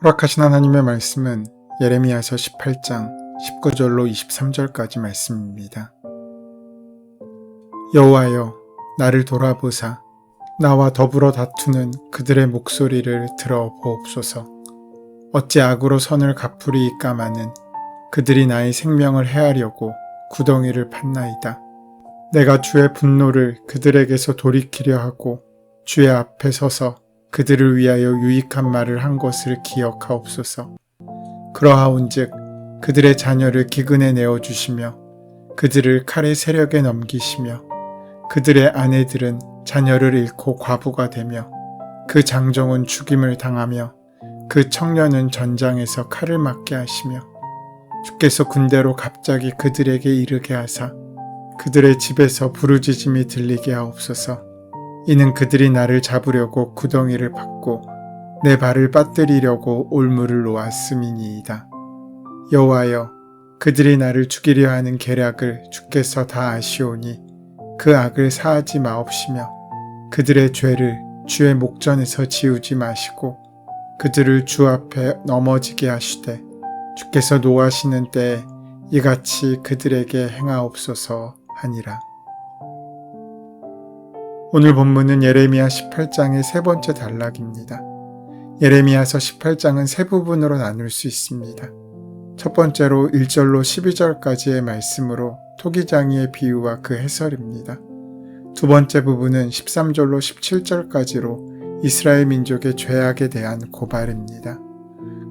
허락하신 하나님의 말씀은 예레미야서 18장 19절로 23절까지 말씀입니다. 여호와여, 나를 돌아보사 나와 더불어 다투는 그들의 목소리를 들어보옵소서. 어찌 악으로 선을 갚으리이까마는 그들이 나의 생명을 해하려고 구덩이를 팠나이다. 내가 주의 분노를 그들에게서 돌이키려 하고 주의 앞에 서서 그들을 위하여 유익한 말을 한 것을 기억하옵소서. 그러하온즉 그들의 자녀를 기근에 내어주시며 그들을 칼의 세력에 넘기시며 그들의 아내들은 자녀를 잃고 과부가 되며 그 장정은 죽임을 당하며 그 청년은 전장에서 칼을 맞게 하시며 주께서 군대로 갑자기 그들에게 이르게 하사 그들의 집에서 부르짖음이 들리게 하옵소서. 이는 그들이 나를 잡으려고 구덩이를 팠고 내 발을 빠뜨리려고 올무를 놓았음이니이다. 여호와여, 그들이 나를 죽이려 하는 계략을 주께서 다 아시오니 그 악을 사하지 마옵시며 그들의 죄를 주의 목전에서 지우지 마시고 그들을 주 앞에 넘어지게 하시되 주께서 노하시는 때에 이같이 그들에게 행하옵소서 하니라. 오늘 본문은 예레미야 18장의 세 번째 단락입니다. 예레미야서 18장은 세 부분으로 나눌 수 있습니다. 첫 번째로 1절로 12절까지의 말씀으로 토기장이의 비유와 그 해설입니다. 두 번째 부분은 13절로 17절까지로 이스라엘 민족의 죄악에 대한 고발입니다.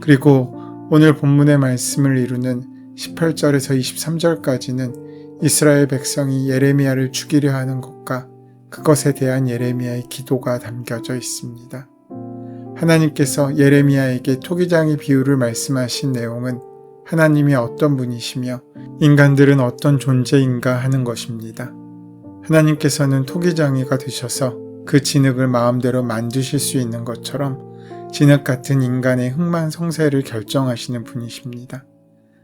그리고 오늘 본문의 말씀을 이루는 18절에서 23절까지는 이스라엘 백성이 예레미야를 죽이려 하는 것과 그것에 대한 예레미야의 기도가 담겨져 있습니다. 하나님께서 예레미야에게 토기장이 비유를 말씀하신 내용은 하나님이 어떤 분이시며 인간들은 어떤 존재인가 하는 것입니다. 하나님께서는 토기장이가 되셔서 그 진흙을 마음대로 만드실 수 있는 것처럼 진흙 같은 인간의 흑만 성세를 결정하시는 분이십니다.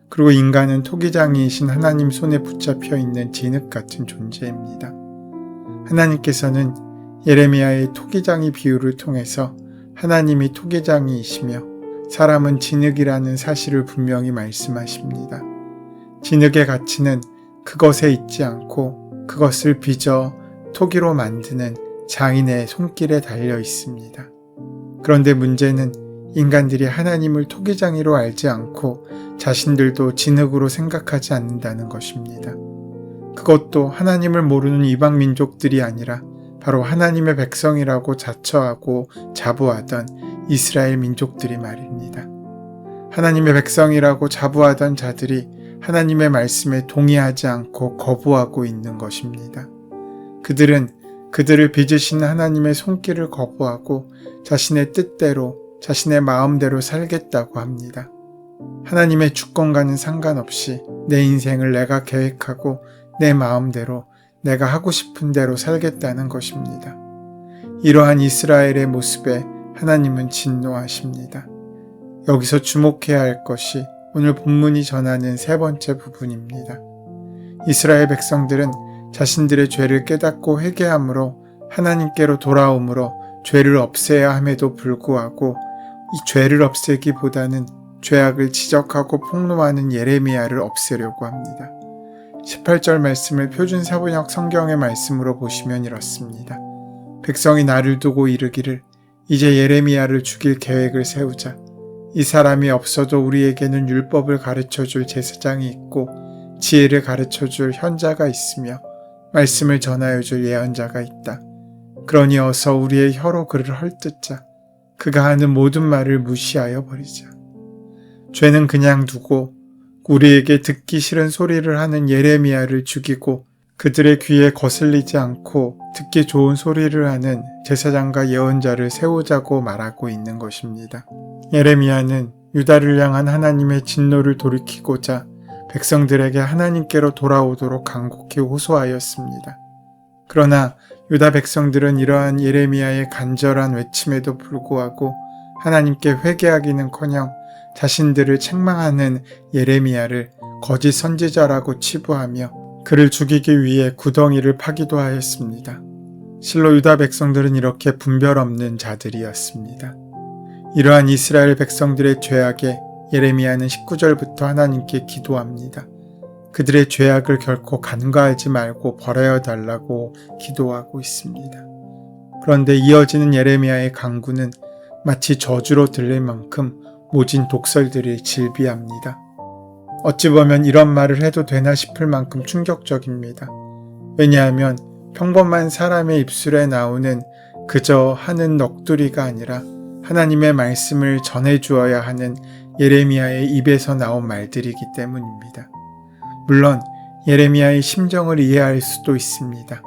그리고 인간은 토기장이이신 하나님 손에 붙잡혀 있는 진흙 같은 존재입니다. 하나님께서는 예레미야의 토기장이 비유를 통해서 하나님이 토기장이이시며 사람은 진흙이라는 사실을 분명히 말씀하십니다. 진흙의 가치는 그것에 있지 않고 그것을 빚어 토기로 만드는 장인의 손길에 달려 있습니다. 그런데 문제는 인간들이 하나님을 토기장이로 알지 않고 자신들도 진흙으로 생각하지 않는다는 것입니다. 그것도 하나님을 모르는 이방 민족들이 아니라 바로 하나님의 백성이라고 자처하고 자부하던 이스라엘 민족들이 말입니다. 하나님의 백성이라고 자부하던 자들이 하나님의 말씀에 동의하지 않고 거부하고 있는 것입니다. 그들은 그들을 빚으신 하나님의 손길을 거부하고 자신의 뜻대로 자신의 마음대로 살겠다고 합니다. 하나님의 주권과는 상관없이 내 인생을 내가 계획하고 내 마음대로 내가 하고 싶은 대로 살겠다는 것입니다. 이러한 이스라엘의 모습에 하나님은 진노하십니다. 여기서 주목해야 할 것이 오늘 본문이 전하는 세 번째 부분입니다. 이스라엘 백성들은 자신들의 죄를 깨닫고 회개함으로 하나님께로 돌아옴으로 죄를 없애야 함에도 불구하고 이 죄를 없애기보다는 죄악을 지적하고 폭로하는 예레미야를 없애려고 합니다. 18절 말씀을 표준 사본역 성경의 말씀으로 보시면 이렇습니다. 백성이 나를 두고 이르기를 이제 예레미야를 죽일 계획을 세우자. 이 사람이 없어도 우리에게는 율법을 가르쳐줄 제사장이 있고 지혜를 가르쳐줄 현자가 있으며 말씀을 전하여줄 예언자가 있다. 그러니 어서 우리의 혀로 그를 헐뜯자. 그가 하는 모든 말을 무시하여 버리자. 죄는 그냥 두고 우리에게 듣기 싫은 소리를 하는 예레미야를 죽이고 그들의 귀에 거슬리지 않고 듣기 좋은 소리를 하는 제사장과 예언자를 세우자고 말하고 있는 것입니다. 예레미야는 유다를 향한 하나님의 진노를 돌이키고자 백성들에게 하나님께로 돌아오도록 간곡히 호소하였습니다. 그러나 유다 백성들은 이러한 예레미야의 간절한 외침에도 불구하고 하나님께 회개하기는커녕 자신들을 책망하는 예레미야를 거짓 선지자라고 치부하며 그를 죽이기 위해 구덩이를 파기도 하였습니다. 실로 유다 백성들은 이렇게 분별 없는 자들이었습니다. 이러한 이스라엘 백성들의 죄악에 예레미야는 19절부터 하나님께 기도합니다. 그들의 죄악을 결코 간과하지 말고 벌하여 달라고 기도하고 있습니다. 그런데 이어지는 예레미야의 간구는 마치 저주로 들릴 만큼 모진 독설들이 질비합니다. 어찌 보면 이런 말을 해도 되나 싶을 만큼 충격적입니다. 왜냐하면 평범한 사람의 입술에 나오는 그저 하는 넋두리가 아니라 하나님의 말씀을 전해주어야 하는 예레미야의 입에서 나온 말들이기 때문입니다. 물론 예레미야의 심정을 이해할 수도 있습니다.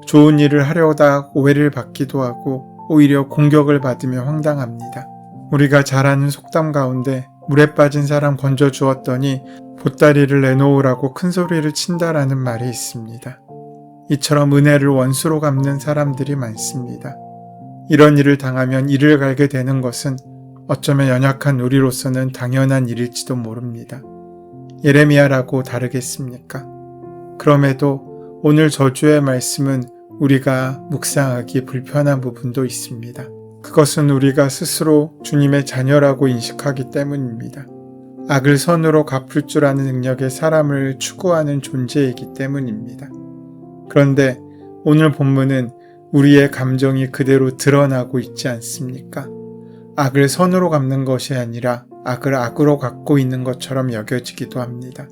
좋은 일을 하려다 오해를 받기도 하고 오히려 공격을 받으며 황당합니다. 우리가 잘 아는 속담 가운데 물에 빠진 사람 건져 주었더니 보따리를 내놓으라고 큰 소리를 친다라는 말이 있습니다. 이처럼 은혜를 원수로 갚는 사람들이 많습니다. 이런 일을 당하면 이를 갈게 되는 것은 어쩌면 연약한 우리로서는 당연한 일일지도 모릅니다. 예레미야라고 다르겠습니까? 그럼에도 오늘 저주의 말씀은 우리가 묵상하기 불편한 부분도 있습니다. 그것은 우리가 스스로 주님의 자녀라고 인식하기 때문입니다. 악을 선으로 갚을 줄 아는 능력의 사람을 추구하는 존재이기 때문입니다. 그런데 오늘 본문은 우리의 감정이 그대로 드러나고 있지 않습니까? 악을 선으로 갚는 것이 아니라 악을 악으로 갚고 있는 것처럼 여겨지기도 합니다.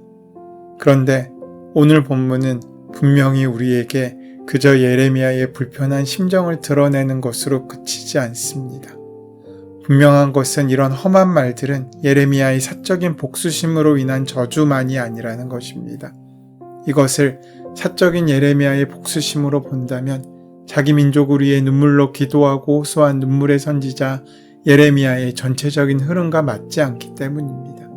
그런데 오늘 본문은 분명히 우리에게 그저 예레미야의 불편한 심정을 드러내는 것으로 그치지 않습니다. 분명한 것은 이런 험한 말들은 예레미야의 사적인 복수심으로 인한 저주만이 아니라는 것입니다. 이것을 사적인 예레미야의 복수심으로 본다면 자기 민족을 위해 눈물로 기도하고 호소한 눈물의 선지자 예레미야의 전체적인 흐름과 맞지 않기 때문입니다.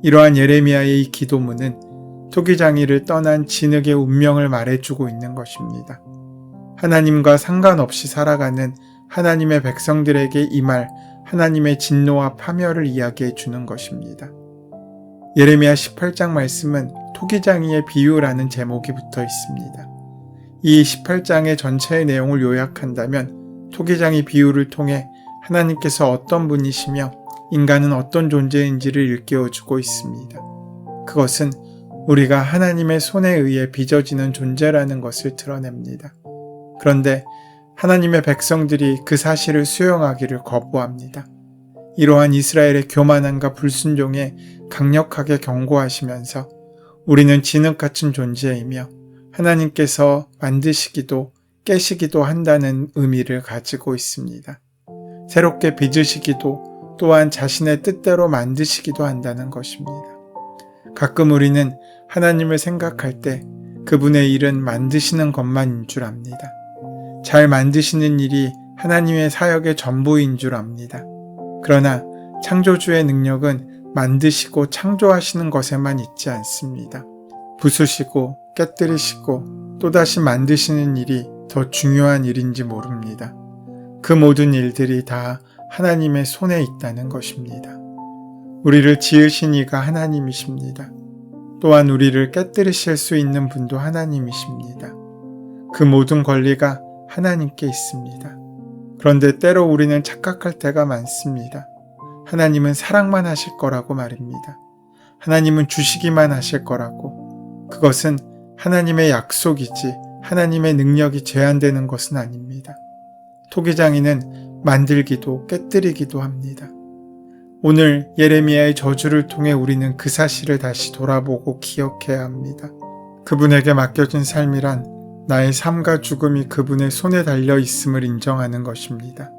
이러한 예레미야의 이 기도문은 토기장이를 떠난 진흙의 운명을 말해주고 있는 것입니다. 하나님과 상관없이 살아가는 하나님의 백성들에게 임할 하나님의 진노와 파멸을 이야기해 주는 것입니다. 예레미야 18장 말씀은 토기장이의 비유라는 제목이 붙어 있습니다. 이 18장의 전체의 내용을 요약한다면 토기장이 비유를 통해 하나님께서 어떤 분이시며 인간은 어떤 존재인지를 일깨워주고 있습니다. 그것은 우리가 하나님의 손에 의해 빚어지는 존재라는 것을 드러냅니다. 그런데 하나님의 백성들이 그 사실을 수용하기를 거부합니다. 이러한 이스라엘의 교만함과 불순종에 강력하게 경고하시면서 우리는 진흙같은 존재이며 하나님께서 만드시기도 깨시기도 한다는 의미를 가지고 있습니다. 새롭게 빚으시기도 또한 자신의 뜻대로 만드시기도 한다는 것입니다. 가끔 우리는 하나님을 생각할 때 그분의 일은 만드시는 것만인 줄 압니다. 잘 만드시는 일이 하나님의 사역의 전부인 줄 압니다. 그러나 창조주의 능력은 만드시고 창조하시는 것에만 있지 않습니다. 부수시고 깨뜨리시고 또다시 만드시는 일이 더 중요한 일인지 모릅니다. 그 모든 일들이 다 하나님의 손에 있다는 것입니다. 우리를 지으신 이가 하나님이십니다. 또한 우리를 깨뜨리실 수 있는 분도 하나님이십니다. 그 모든 권리가 하나님께 있습니다. 그런데 때로 우리는 착각할 때가 많습니다. 하나님은 사랑만 하실 거라고 말입니다. 하나님은 주시기만 하실 거라고. 그것은 하나님의 약속이지 하나님의 능력이 제한되는 것은 아닙니다. 토기장이는 만들기도 깨뜨리기도 합니다. 오늘 예레미야의 저주를 통해 우리는 그 사실을 다시 돌아보고 기억해야 합니다. 그분에게 맡겨진 삶이란 나의 삶과 죽음이 그분의 손에 달려 있음을 인정하는 것입니다.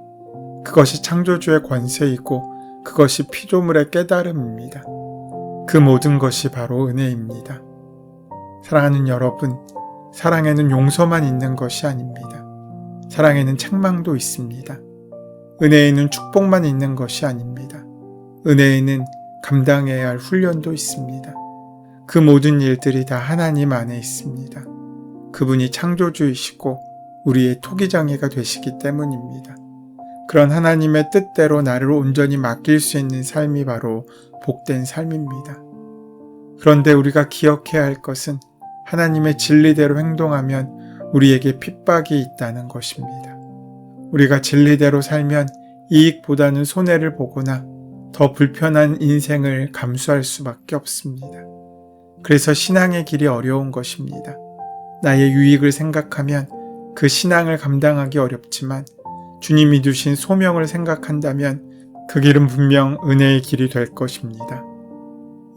그것이 창조주의 권세이고 그것이 피조물의 깨달음입니다. 그 모든 것이 바로 은혜입니다. 사랑하는 여러분, 사랑에는 용서만 있는 것이 아닙니다. 사랑에는 책망도 있습니다. 은혜에는 축복만 있는 것이 아닙니다. 은혜에는 감당해야 할 훈련도 있습니다. 그 모든 일들이 다 하나님 안에 있습니다. 그분이 창조주이시고 우리의 토기장이가 되시기 때문입니다. 그런 하나님의 뜻대로 나를 온전히 맡길 수 있는 삶이 바로 복된 삶입니다. 그런데 우리가 기억해야 할 것은 하나님의 진리대로 행동하면 우리에게 핍박이 있다는 것입니다. 우리가 진리대로 살면 이익보다는 손해를 보거나 더 불편한 인생을 감수할 수밖에 없습니다. 그래서 신앙의 길이 어려운 것입니다. 나의 유익을 생각하면 그 신앙을 감당하기 어렵지만 주님이 두신 소명을 생각한다면 그 길은 분명 은혜의 길이 될 것입니다.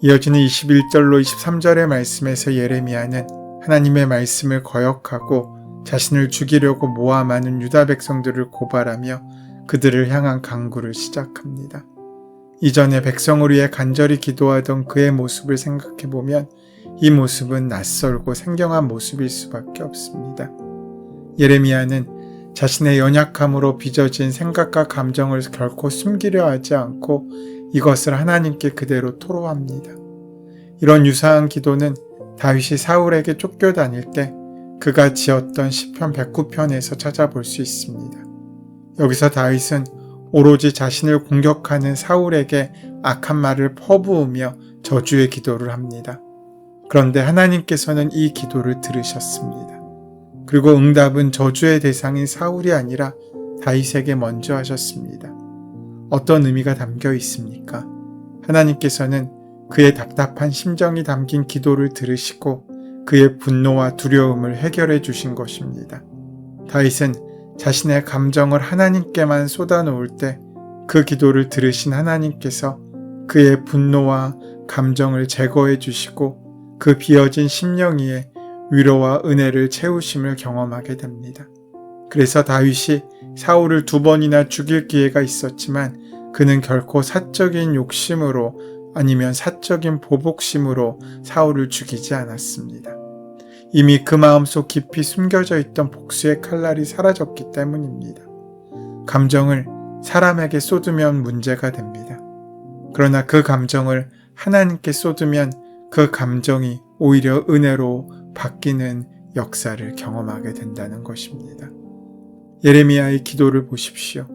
이어지는 21절로 23절의 말씀에서 예레미야는 하나님의 말씀을 거역하고 자신을 죽이려고 모함하는 유다 백성들을 고발하며 그들을 향한 강구를 시작합니다. 이전에 백성을 위해 간절히 기도하던 그의 모습을 생각해보면 이 모습은 낯설고 생경한 모습일 수밖에 없습니다. 예레미야는 자신의 연약함으로 빚어진 생각과 감정을 결코 숨기려 하지 않고 이것을 하나님께 그대로 토로합니다. 이런 유사한 기도는 다윗이 사울에게 쫓겨다닐 때 그가 지었던 시편 109편에서 찾아볼 수 있습니다. 여기서 다윗은 오로지 자신을 공격하는 사울에게 악한 말을 퍼부으며 저주의 기도를 합니다. 그런데 하나님께서는 이 기도를 들으셨습니다. 그리고 응답은 저주의 대상인 사울이 아니라 다윗에게 먼저 하셨습니다. 어떤 의미가 담겨 있습니까? 하나님께서는 그의 답답한 심정이 담긴 기도를 들으시고 그의 분노와 두려움을 해결해 주신 것입니다. 다윗은 자신의 감정을 하나님께만 쏟아놓을 때 그 기도를 들으신 하나님께서 그의 분노와 감정을 제거해 주시고 그 비어진 심령 위에 위로와 은혜를 채우심을 경험하게 됩니다. 그래서 다윗이 사울을 2번이나 죽일 기회가 있었지만 그는 결코 사적인 욕심으로 아니면 사적인 보복심으로 사울을 죽이지 않았습니다. 이미 그 마음속 깊이 숨겨져 있던 복수의 칼날이 사라졌기 때문입니다. 감정을 사람에게 쏟으면 문제가 됩니다. 그러나 그 감정을 하나님께 쏟으면 그 감정이 오히려 은혜로 바뀌는 역사를 경험하게 된다는 것입니다. 예레미야의 기도를 보십시오.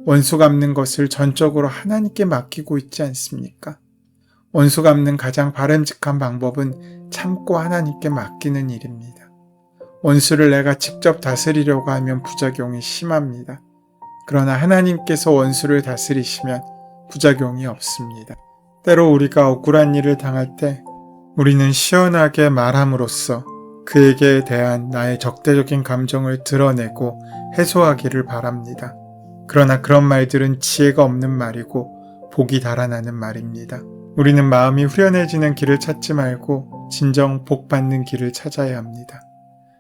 원수 갚는 것을 전적으로 하나님께 맡기고 있지 않습니까? 원수 갚는 가장 바람직한 방법은 참고 하나님께 맡기는 일입니다. 원수를 내가 직접 다스리려고 하면 부작용이 심합니다. 그러나 하나님께서 원수를 다스리시면 부작용이 없습니다. 때로 우리가 억울한 일을 당할 때 우리는 시원하게 말함으로써 그에게 대한 나의 적대적인 감정을 드러내고 해소하기를 바랍니다. 그러나 그런 말들은 지혜가 없는 말이고 복이 달아나는 말입니다. 우리는 마음이 후련해지는 길을 찾지 말고 진정 복받는 길을 찾아야 합니다.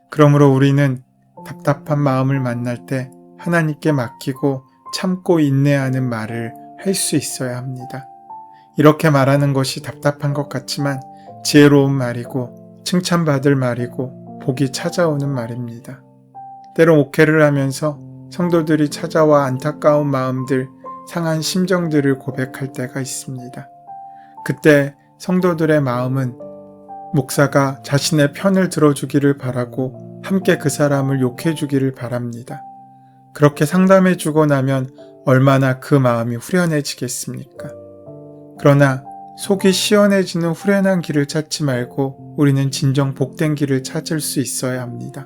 그러므로 우리는 답답한 마음을 만날 때 하나님께 맡기고 참고 인내하는 말을 할 수 있어야 합니다. 이렇게 말하는 것이 답답한 것 같지만 지혜로운 말이고 칭찬받을 말이고 복이 찾아오는 말입니다. 때로 목회를 하면서 성도들이 찾아와 안타까운 마음들, 상한 심정들을 고백할 때가 있습니다. 그때 성도들의 마음은 목사가 자신의 편을 들어주기를 바라고 함께 그 사람을 욕해주기를 바랍니다. 그렇게 상담해주고 나면 얼마나 그 마음이 후련해지겠습니까? 그러나 속이 시원해지는 후련한 길을 찾지 말고 우리는 진정 복된 길을 찾을 수 있어야 합니다.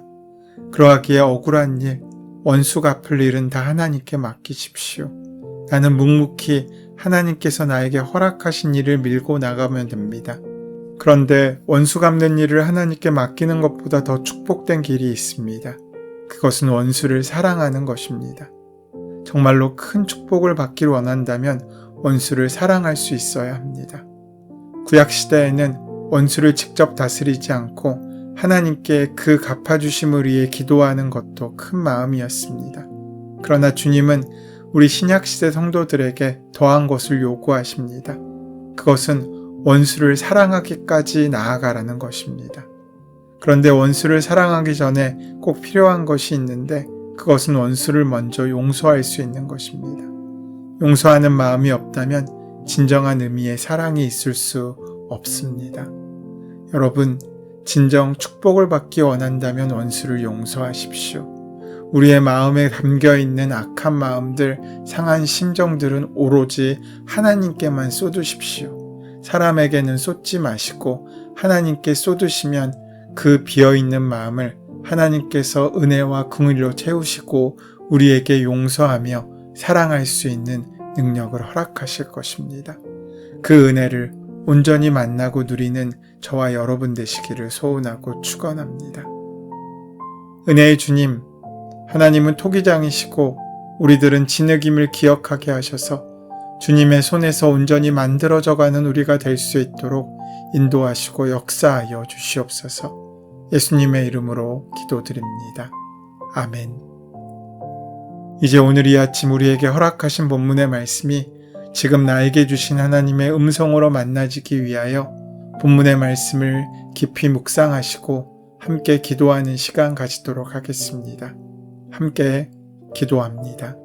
그러하기에 억울한 일, 원수 갚을 일은 다 하나님께 맡기십시오. 나는 묵묵히 하나님께서 나에게 허락하신 일을 밀고 나가면 됩니다. 그런데 원수 갚는 일을 하나님께 맡기는 것보다 더 축복된 길이 있습니다. 그것은 원수를 사랑하는 것입니다. 정말로 큰 축복을 받기를 원한다면 원수를 사랑할 수 있어야 합니다. 구약시대에는 원수를 직접 다스리지 않고 하나님께 그 갚아주심을 위해 기도하는 것도 큰 마음이었습니다. 그러나 주님은 우리 신약시대 성도들에게 더한 것을 요구하십니다. 그것은 원수를 사랑하기까지 나아가라는 것입니다. 그런데 원수를 사랑하기 전에 꼭 필요한 것이 있는데 그것은 원수를 먼저 용서할 수 있는 것입니다. 용서하는 마음이 없다면 진정한 의미의 사랑이 있을 수 없습니다. 여러분, 진정 축복을 받기 원한다면 원수를 용서하십시오. 우리의 마음에 담겨있는 악한 마음들, 상한 심정들은 오로지 하나님께만 쏟으십시오. 사람에게는 쏟지 마시고 하나님께 쏟으시면 그 비어있는 마음을 하나님께서 은혜와 긍휼로 채우시고 우리에게 용서하며 사랑할 수 있는 능력을 허락하실 것입니다. 그 은혜를 온전히 만나고 누리는 저와 여러분 되시기를 소원하고 축원합니다. 은혜의 주님, 하나님은 토기장이시고 우리들은 진흙임을 기억하게 하셔서 주님의 손에서 온전히 만들어져가는 우리가 될 수 있도록 인도하시고 역사하여 주시옵소서. 예수님의 이름으로 기도드립니다. 아멘. 이제 오늘 이 아침 우리에게 허락하신 본문의 말씀이 지금 나에게 주신 하나님의 음성으로 만나지기 위하여 본문의 말씀을 깊이 묵상하시고 함께 기도하는 시간 가지도록 하겠습니다. 함께 기도합니다.